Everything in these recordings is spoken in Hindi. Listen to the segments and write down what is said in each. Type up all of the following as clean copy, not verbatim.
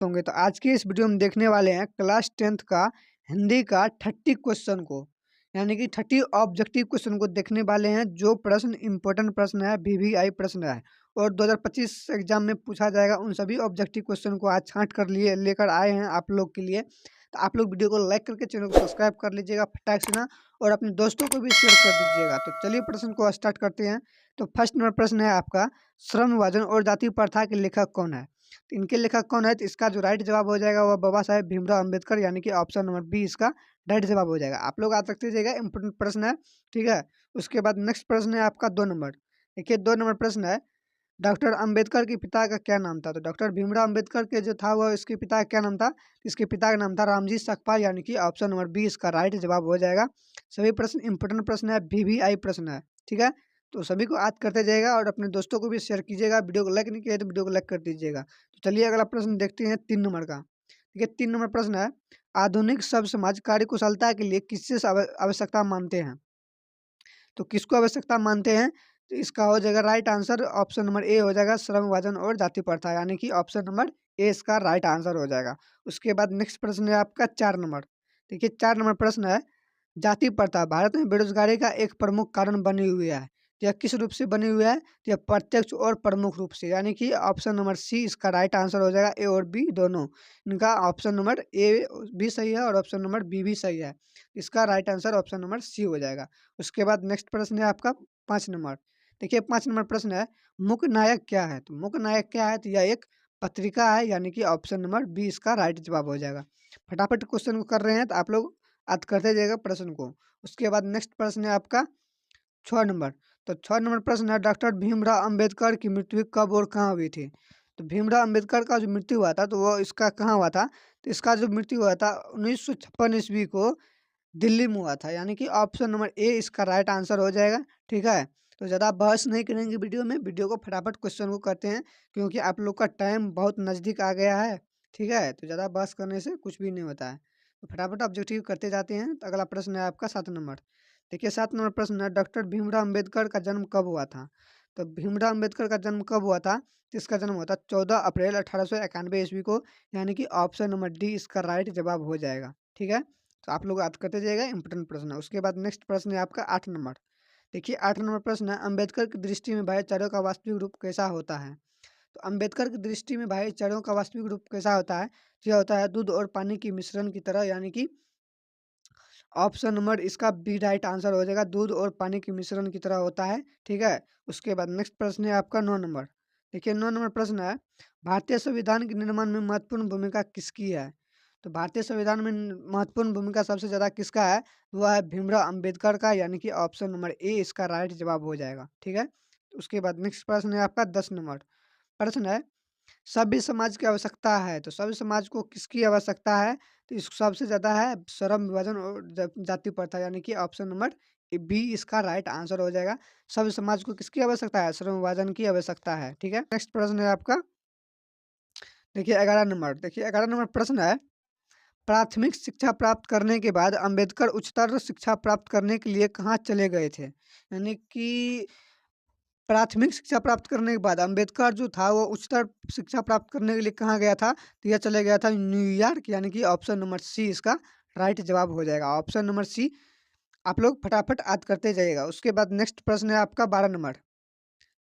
होंगे। तो आज की इस वीडियो में देखने वाले हैं क्लास 10th का हिंदी का 30 क्वेश्चन को, यानी कि 30 ऑब्जेक्टिव क्वेश्चन को देखने वाले हैं। जो प्रश्न इंपॉर्टेंट प्रश्न है, वीवीआई प्रश्न है और 2025 एग्जाम में पूछा जाएगा, उन सभी ऑब्जेक्टिव क्वेश्चन को आज छांट कर लिए लेकर आए हैं आप लोग के लिए। तो आप लोग वीडियो को लाइक करके चैनल को सब्सक्राइब कर लीजिएगा फटाक से ना, और अपने दोस्तों को भी शेयर कर दीजिएगा। तो चलिए प्रश्न को स्टार्ट करते हैं। तो फर्स्ट नंबर प्रश्न है आपका, श्रम विभाजन और जाति प्रथा के लेखक कौन है? तो इनके लेखक कौन है? तो इसका जो राइट जवाब हो जाएगा वह बाबा साहेब भीमराव अम्बेडकर, यानी कि ऑप्शन नंबर बी इसका राइट जवाब हो जाएगा। आप लोग आ सकते जाएगा, इंपोर्टेंट प्रश्न है, ठीक है। उसके बाद नेक्स्ट प्रश्न है आपका 2 नंबर। देखिए 2 नंबर प्रश्न है, डॉक्टर अंबेडकर के पिता का क्या नाम था? तो डॉक्टर भीमराव अम्बेडकर के जो था वह इसके पिता का क्या नाम था? इसके पिता का नाम था रामजी सकपाल, यानी कि ऑप्शन नंबर बी इसका राइट जवाब हो जाएगा। सभी प्रश्न इंपोर्टेंट प्रश्न है, वीवीआई प्रश्न है, ठीक है। तो सभी को याद करते जाएगा और अपने दोस्तों को भी शेयर कीजिएगा। वीडियो को लाइक नहीं किया तो वीडियो को लाइक कर दीजिएगा। तो चलिए अगला प्रश्न देखते हैं 3 नंबर का। ठीक है, 3 नंबर प्रश्न है, आधुनिक सब समाज कार्यकुशलता के लिए किससे आवश्यकता मानते हैं? तो किसको आवश्यकता मानते हैं? तो इसका हो जाएगा राइट आंसर ऑप्शन नंबर ए हो जाएगा, श्रम विभाजन और जाति प्रथा, यानी कि ऑप्शन नंबर ए इसका राइट आंसर हो जाएगा। उसके बाद नेक्स्ट प्रश्न है आपका 4 नंबर। देखिए 4 नंबर प्रश्न है, जाति प्रथा भारत में बेरोजगारी का एक प्रमुख कारण बनी हुई है। तो यह किस रूप से बनी हुई है? तो यह प्रत्यक्ष और प्रमुख रूप से, यानी कि ऑप्शन नंबर सी इसका राइट आंसर हो जाएगा। ए और बी दोनों, इनका ऑप्शन नंबर ए भी सही है और ऑप्शन नंबर बी भी सही है। इसका right answer option number C हो जाएगा। उसके बाद नेक्स्ट प्रश्न है आपका 5 नंबर। देखिए 5 नंबर प्रश्न है, मुख्य नायक क्या है? तो मुख्य नायक क्या है? तो यह एक पत्रिका है, यानी कि ऑप्शन नंबर बी इसका राइट जवाब हो जाएगा। फटाफट क्वेश्चन को कर रहे हैं तो आप लोग याद करते जाइएगा प्रश्न को। उसके बाद नेक्स्ट प्रश्न है आपका 6 नंबर। तो 6 नंबर प्रश्न है, डॉक्टर भीमराव अंबेडकर की मृत्यु कब और कहाँ हुई थी? तो भीमराव अंबेडकर का जो मृत्यु हुआ था तो वो इसका कहाँ हुआ था? तो इसका जो मृत्यु हुआ था 1956 ईस्वी को दिल्ली में हुआ था, यानी कि ऑप्शन नंबर ए इसका राइट आंसर हो जाएगा, ठीक है। तो ज़्यादा बहस नहीं करेंगे वीडियो में, वीडियो को फटाफट क्वेश्चन को करते हैं, क्योंकि आप लोग का टाइम बहुत नज़दीक आ गया है, ठीक है। तो ज़्यादा बहस करने से कुछ भी नहीं होता है, तो फटाफट ऑब्जेक्टिव करते जाते हैं। तो अगला प्रश्न है आपका 7 नंबर। देखिए 7 नंबर प्रश्न है, डॉक्टर भीमराव अम्बेडकर का जन्म कब हुआ था? तो भीमराव अम्बेडकर का जन्म कब हुआ था? तो इसका जन्म हुआ था 14 अप्रैल 1891 ईस्वी को, यानी कि ऑप्शन नंबर डी इसका राइट जवाब हो जाएगा, ठीक है। तो आप लोग याद करते जाइएगा, इंपॉर्टेंट प्रश्न है। उसके बाद नेक्स्ट प्रश्न है आपका 8 नंबर। देखिए 8 नंबर प्रश्न है, अंबेडकर की दृष्टि में भाईचारे का वास्तविक रूप कैसा होता है? तो अंबेडकर की दृष्टि में भाईचारों का वास्तविक रूप कैसा होता है? तो यह होता है दूध और पानी की मिश्रण की तरह, यानी कि ऑप्शन नंबर इसका बी राइट आंसर हो जाएगा, दूध और पानी के मिश्रण की तरह होता है, ठीक है। उसके बाद नेक्स्ट प्रश्न है आपका 9 नंबर। देखिए 9 नंबर प्रश्न है, भारतीय संविधान के निर्माण में महत्वपूर्ण भूमिका किसकी है? तो भारतीय संविधान में महत्वपूर्ण भूमिका सबसे ज़्यादा किसका है? वह है भीमराव अम्बेडकर का, यानी कि ऑप्शन नंबर ए इसका राइट जवाब हो जाएगा, ठीक है। उसके बाद नेक्स्ट प्रश्न है आपका 10 नंबर। प्रश्न है, सभ्य समाज की आवश्यकता है, तो सभ्य समाज को किसकी आवश्यकता है? तो इस सबसे ज़्यादा है श्रम विभाजन और जाति प्रथा, यानी कि ऑप्शन नंबर बी इसका राइट आंसर हो जाएगा। सभ्य समाज को किसकी आवश्यकता है? श्रम विभाजन की आवश्यकता है, ठीक है। नेक्स्ट प्रश्न है आपका, देखिए 11 नंबर। देखिए 11 नंबर प्रश्न है, प्राथमिक शिक्षा प्राप्त करने के बाद अंबेडकर उच्चतर शिक्षा प्राप्त करने के लिए कहाँ चले गए थे? यानी कि प्राथमिक शिक्षा प्राप्त करने के बाद अम्बेडकर जो था वो उच्चतर शिक्षा प्राप्त करने के लिए कहाँ गया था? तो यह चले गया था न्यूयॉर्क, यानी कि ऑप्शन नंबर सी इसका राइट जवाब हो जाएगा। ऑप्शन नंबर सी आप लोग फटाफट याद करते जाइएगा। उसके बाद नेक्स्ट प्रश्न है आपका 12 नंबर।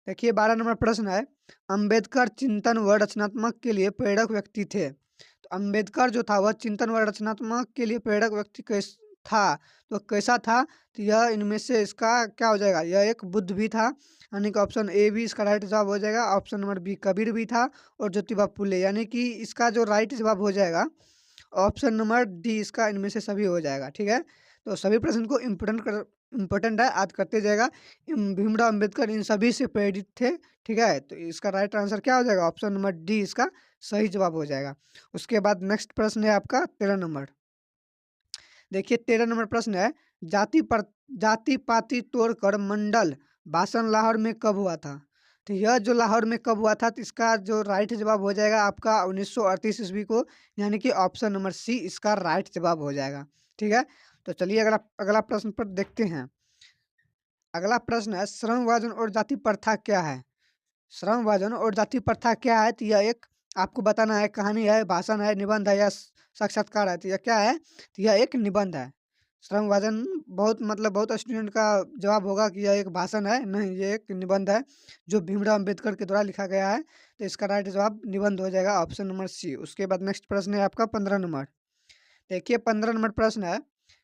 देखिए 12 नंबर प्रश्न है, अम्बेडकर चिंतन व रचनात्मक के लिए प्रेरक व्यक्ति थे। तो अम्बेडकर जो था वह चिंतन व रचनात्मक के लिए प्रेरक व्यक्ति कैस था, तो कैसा था? तो यह इनमें से इसका क्या हो जाएगा? यह एक बुद्ध भी था, यानी कि ऑप्शन ए भी इसका राइट जवाब हो जाएगा। ऑप्शन नंबर बी कबीर भी था, और ज्योतिबा फुले, यानी कि इसका जो राइट जवाब हो जाएगा ऑप्शन नंबर डी इसका इनमें से सभी हो जाएगा, ठीक है। तो सभी प्रश्न को इम्पोर्टेंट है, याद करते जाएगा। भीमराव अम्बेडकर इन सभी से प्रेरित थे, ठीक है। तो इसका राइट आंसर क्या हो जाएगा? ऑप्शन नंबर डी इसका सही जवाब हो जाएगा। उसके बाद नेक्स्ट प्रश्न है आपका 13 नंबर। देखिए 13 नंबर प्रश्न है, जाति पाति तोड़कर मंडल भाषण लाहौर में कब हुआ था? तो यह जो लाहौर में कब हुआ था, तो इसका जो राइट जवाब हो जाएगा आपका 1938 ईस्वी को, यानी कि ऑप्शन नंबर सी इसका राइट जवाब हो जाएगा, ठीक है। तो चलिए अगला अगला प्रश्न पर देखते हैं। अगला प्रश्न है, श्रम विभाजन और जाति प्रथा क्या है? श्रम विभाजन और जाति प्रथा क्या है? तो यह एक आपको बताना है कहानी है, भाषण है, निबंध है या साक्षात्कार है, तो यह क्या है? तो यह एक निबंध है। श्रम विभाजन बहुत मतलब बहुत स्टूडेंट का जवाब होगा कि यह एक भाषण है, नहीं ये एक निबंध है जो भीमराव अम्बेडकर के द्वारा लिखा गया है। तो इसका राइट जवाब निबंध हो जाएगा, ऑप्शन नंबर सी। उसके बाद नेक्स्ट प्रश्न है आपका 15 नंबर। देखिए 15 नंबर प्रश्न है,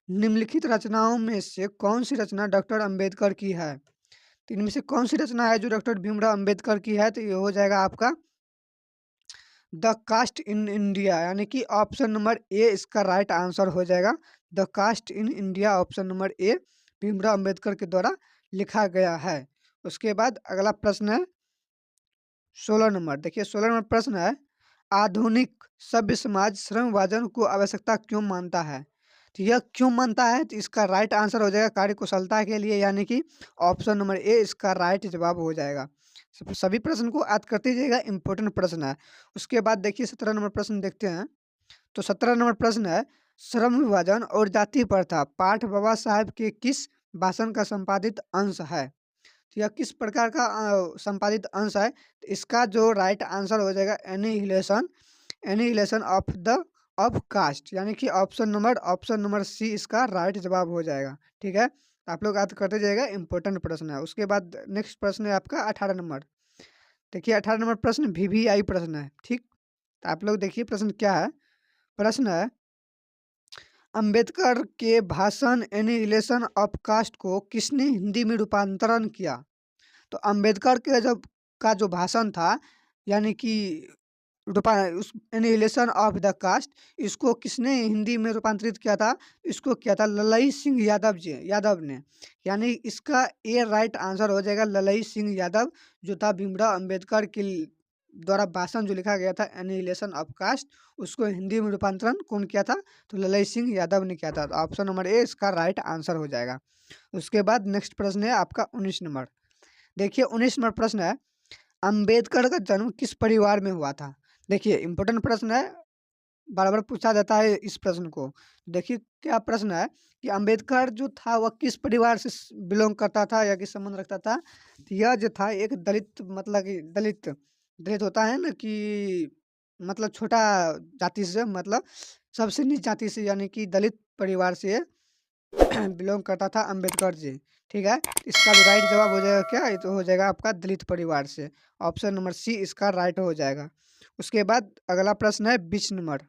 निम्नलिखित रचनाओं में से कौन सी रचना डॉक्टर अम्बेडकर की है? तो इनमें से कौन सी रचना है जो डॉक्टर भीमराव अम्बेडकर की है? तो ये हो जाएगा आपका द कास्ट इन इंडिया, यानी कि ऑप्शन नंबर ए इसका राइट आंसर हो जाएगा। The caste in India, option number A Bhimrao Ambedkar के द्वारा लिखा गया है। उसके बाद अगला प्रश्न है 16 नंबर। देखिए 16 नंबर प्रश्न है, आधुनिक सभ्य समाज श्रम विभाजन को आवश्यकता क्यों मानता है? तो यह क्यों मानता है? तो इसका राइट आंसर हो जाएगा कार्य कुशलता के लिए, यानी कि ऑप्शन नंबर ए इसका राइट जवाब हो जाएगा। सभी प्रश्न को याद करते जाइएगा, इंपॉर्टेंट प्रश्न है। उसके बाद देखिए 17 नंबर प्रश्न देखते हैं। तो 17 नंबर प्रश्न है, श्रम विभाजन और जाति प्रथा पाठ बाबा साहेब के किस भाषण का संपादित अंश है? तो यह किस प्रकार का संपादित अंश है? तो इसका जो राइट आंसर हो जाएगा annihilation, annihilation of the of caste, यानी कि ऑप्शन नंबर सी इसका राइट जवाब हो जाएगा। ठीक है, तो आप लोग याद करते जाइएगा, इंपॉर्टेंट प्रश्न है। उसके बाद नेक्स्ट प्रश्न है आपका 18 नंबर। देखिए 18 नंबर प्रश्न वीवीआई प्रश्न है। ठीक, तो आप लोग देखिए प्रश्न क्या है। प्रश्न है, अंबेडकर के भाषण एनिहिलेशन ऑफ कास्ट को किसने हिंदी में रूपांतरण किया? तो अंबेडकर के जब का जो भाषण था, यानी कि रूपा उस एनिहिलेशन ऑफ द कास्ट, इसको किसने हिंदी में रूपांतरित किया था? इसको किया था ललई सिंह यादव जी, यादव ने। यानी इसका ए राइट आंसर हो जाएगा ललई सिंह यादव, जो था भीमराव अंबेडकर के द्वारा भाषण जो लिखा गया था एनिहिलेशन ऑफ कास्ट, उसको हिंदी में रूपांतरण कौन किया था? तो ललई सिंह यादव ने किया था। तो ऑप्शन नंबर ए इसका राइट आंसर हो जाएगा। उसके बाद नेक्स्ट प्रश्न है आपका 19 नंबर। देखिए 19 नंबर प्रश्न है, अंबेडकर का जन्म किस परिवार में हुआ था? देखिए इम्पोर्टेंट प्रश्न है, बार-बार पूछा जाता है इस प्रश्न को। देखिए क्या प्रश्न है कि अंबेडकर जो था वह किस परिवार से बिलोंग करता था या किस संबंध रखता था? तो यह जो था एक दलित, मतलब कि दलित दलित होता है ना कि मतलब छोटा जाति से, मतलब सबसे नीच जाति से, यानी कि दलित परिवार से बिलोंग करता था अंबेडकर जी। ठीक है, इसका जो राइट जवाब हो जाएगा क्या? ये तो हो जाएगा आपका दलित परिवार से। ऑप्शन नंबर सी इसका राइट हो जाएगा। उसके बाद अगला प्रश्न है 20 नंबर।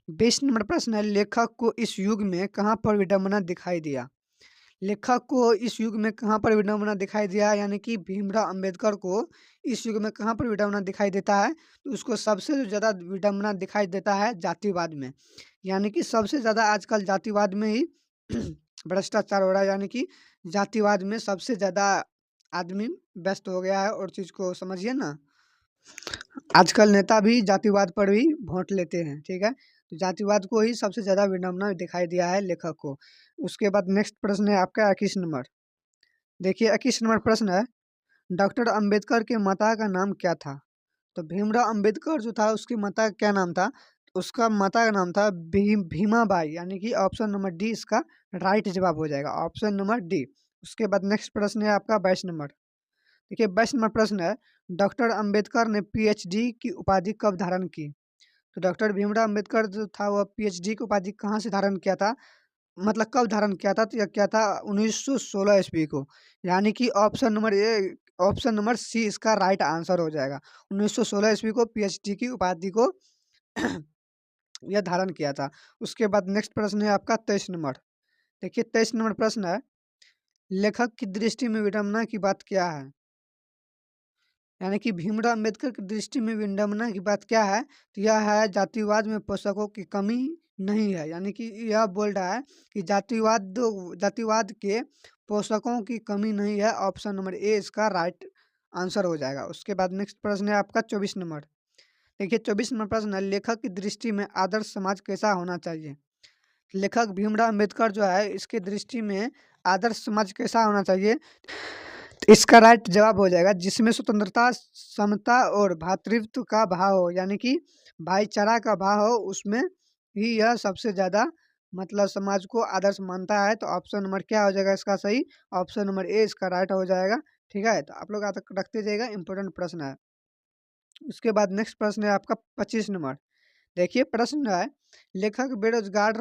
20 नंबर प्रश्न है, लेखक को इस युग में कहाँ पर विडंबना दिखाई दिया? लेखक को इस युग में कहाँ पर विडंबना दिखाई दिया, यानी कि भीमराव अंबेडकर को इस युग में कहाँ पर विडंबना दिखाई देता है? तो उसको सबसे जो ज़्यादा विडंबना दिखाई देता है जातिवाद में। यानी कि सबसे ज़्यादा आजकल जातिवाद में ही भ्रष्टाचार हो रहा है, यानी कि जातिवाद में सबसे ज़्यादा आदमी व्यस्त हो गया है। और चीज़ को समझिए ना, आजकल नेता भी जातिवाद पर ही वोट लेते हैं। ठीक है, तो जातिवाद को ही सबसे ज़्यादा विडंबना दिखाई दिया है लेखक को। उसके बाद नेक्स्ट प्रश्न है आपका 21 नंबर। देखिए 21 नंबर प्रश्न है, डॉक्टर अंबेडकर के माता का नाम क्या था? तो भीमराव अंबेडकर जो था उसकी माता का क्या नाम था? उसका माता का नाम था भीमाबाई, यानी कि ऑप्शन नंबर डी इसका राइट जवाब हो जाएगा, ऑप्शन नंबर डी। उसके बाद नेक्स्ट प्रश्न है आपका 22 नंबर। देखिए 22 नंबर प्रश्न है, डॉक्टर अंबेडकर ने पीएचडी की उपाधि कब धारण की? तो डॉक्टर भीमराव अंबेडकर जो था वह पीएचडी की उपाधि कहाँ से धारण किया था, मतलब कब धारण किया था? तो यह किया था 1916 ईस्वी को, यानी कि ऑप्शन नंबर सी इसका राइट आंसर हो जाएगा। 1916 ईस्वी को पीएचडी की उपाधि को यह धारण किया था। उसके बाद नेक्स्ट प्रश्न है आपका 23 नंबर। देखिए 23 नंबर प्रश्न है, लेखक की दृष्टि में विडंबना की बात क्या है? यानी कि भीमराव अम्बेडकर की दृष्टि में विडंबना की बात क्या है? तो यह है जातिवाद में पोषकों की कमी नहीं है, यानी कि यह बोल रहा है कि जातिवाद के पोषकों की कमी नहीं है। ऑप्शन नंबर ए इसका राइट आंसर हो जाएगा। उसके बाद नेक्स्ट प्रश्न है आपका 24 नंबर। देखिए 24 नंबर प्रश्न है, लेखक की दृष्टि में आदर्श समाज कैसा होना चाहिए? लेखक भीमराव अम्बेडकर जो है इसके दृष्टि में आदर्श समाज कैसा होना चाहिए? तो इसका राइट जवाब हो जाएगा जिसमें स्वतंत्रता, समता और भ्रातृत्व का भाव हो, यानी कि भाईचारा का भाव हो, उसमें ही यह सबसे ज़्यादा मतलब समाज को आदर्श मानता है। तो ऑप्शन नंबर क्या हो जाएगा इसका सही? ऑप्शन नंबर ए इसका राइट हो जाएगा। ठीक है, तो आप लोग याद रखते जाइएगा, इंपॉर्टेंट प्रश्न है। उसके बाद नेक्स्ट प्रश्न है आपका 25 नंबर। देखिए प्रश्न है, लेखक बेरोजगार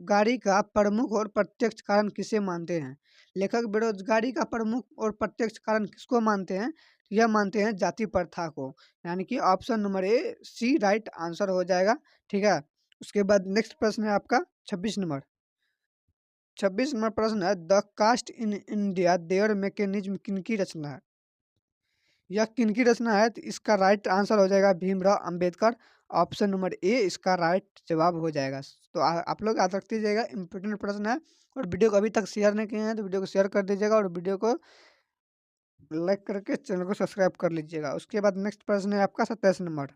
गाड़ी का प्रमुख और प्रत्यक्ष कारण किसे मानते हैं? लेखक बेरोजगारी का प्रमुख और प्रत्यक्ष कारण किसको मानते हैं? यह मानते हैं जाति प्रथा को। यानी कि option number A C right answer हो जाएगा। ठीक है। उसके बाद नेक्स्ट प्रश्न है आपका 26 नंबर। 26 नंबर प्रश्न है, the caste in India their mechanism किनकी रचना है? यह किनकी रचना है? तो इसका राइट आंसर हो जाएगा भीमराव अंबेडकर। ऑप्शन नंबर ए इसका राइट जवाब हो जाएगा। तो आप लोग याद रख दीजिएगा, इंपॉर्टेंट प्रश्न है। और वीडियो को अभी तक शेयर नहीं किए हैं तो वीडियो को शेयर कर दीजिएगा और वीडियो को लाइक करके चैनल को सब्सक्राइब कर लीजिएगा। उसके बाद नेक्स्ट प्रश्न है आपका 27 नंबर।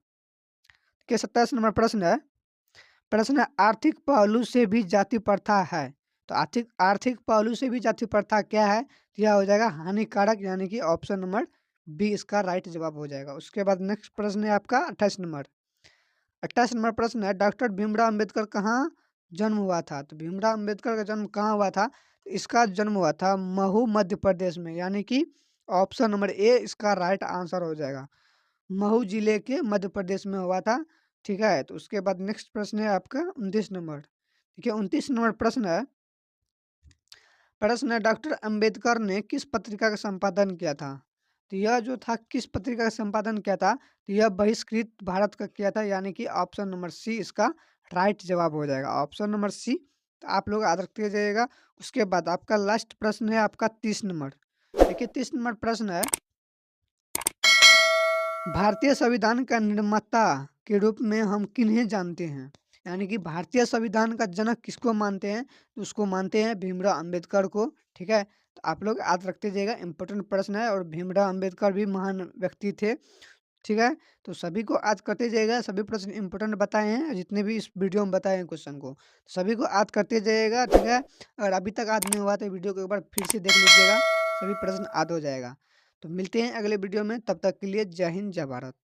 के 27 नंबर प्रश्न है, आर्थिक पहलू से भी जाति प्रथा है। तो आर्थिक आर्थिक पहलू से भी जाति प्रथा क्या है? तो यह हो जाएगा हानिकारक। यानी कि ऑप्शन नंबर बी इसका राइट जवाब हो जाएगा। उसके बाद नेक्स्ट प्रश्न है आपका 28 नंबर। 28 नंबर प्रश्न है, डॉक्टर भीमराव अंबेडकर कहाँ जन्म हुआ था? तो भीमराव अंबेडकर का जन्म कहाँ हुआ था? तो इसका जन्म हुआ था महू मध्य प्रदेश में। यानी कि ऑप्शन नंबर ए इसका राइट आंसर हो जाएगा। महू जिले के मध्य प्रदेश में हुआ था। ठीक है। तो उसके बाद नेक्स्ट प्रश्न है आपका 29 नंबर। देखिए 29 नंबर प्रश्न है, डॉक्टर अंबेडकर ने किस पत्रिका का संपादन किया था? तो यह जो था किस पत्रिका का संपादन किया था? तो यह बहिष्कृत भारत का किया था। यानी कि ऑप्शन नंबर सी इसका राइट जवाब हो जाएगा। Option number C. तो आप लोग याद रखते जाइएगा। उसके बाद आपका लास्ट प्रश्न है आपका 30 नंबर। देखिए 30 नंबर प्रश्न है, भारतीय संविधान का निर्माता के रूप में हम किन्हें जानते हैं? यानी कि भारतीय संविधान का जनक किसको मानते हैं? तो उसको मानते हैं भीमराव अंबेडकर को। ठीक है। तो आप लोग याद रखते जाइएगा, इंपॉर्टेंट प्रश्न है और भीमराव अंबेडकर भी महान व्यक्ति थे। ठीक है। तो सभी को याद करते जाइएगा। सभी प्रश्न इंपॉर्टेंट बताए हैं जितने भी इस वीडियो में बताए हैं क्वेश्चन को, तो सभी को याद करते जाइएगा। ठीक है। अगर अभी तक याद नहीं हुआ तो वीडियो को एक बार फिर से देख लीजिएगा, सभी प्रश्न याद हो जाएगा। तो मिलते हैं अगले वीडियो में, तब तक के लिए जय हिंद जय भारत।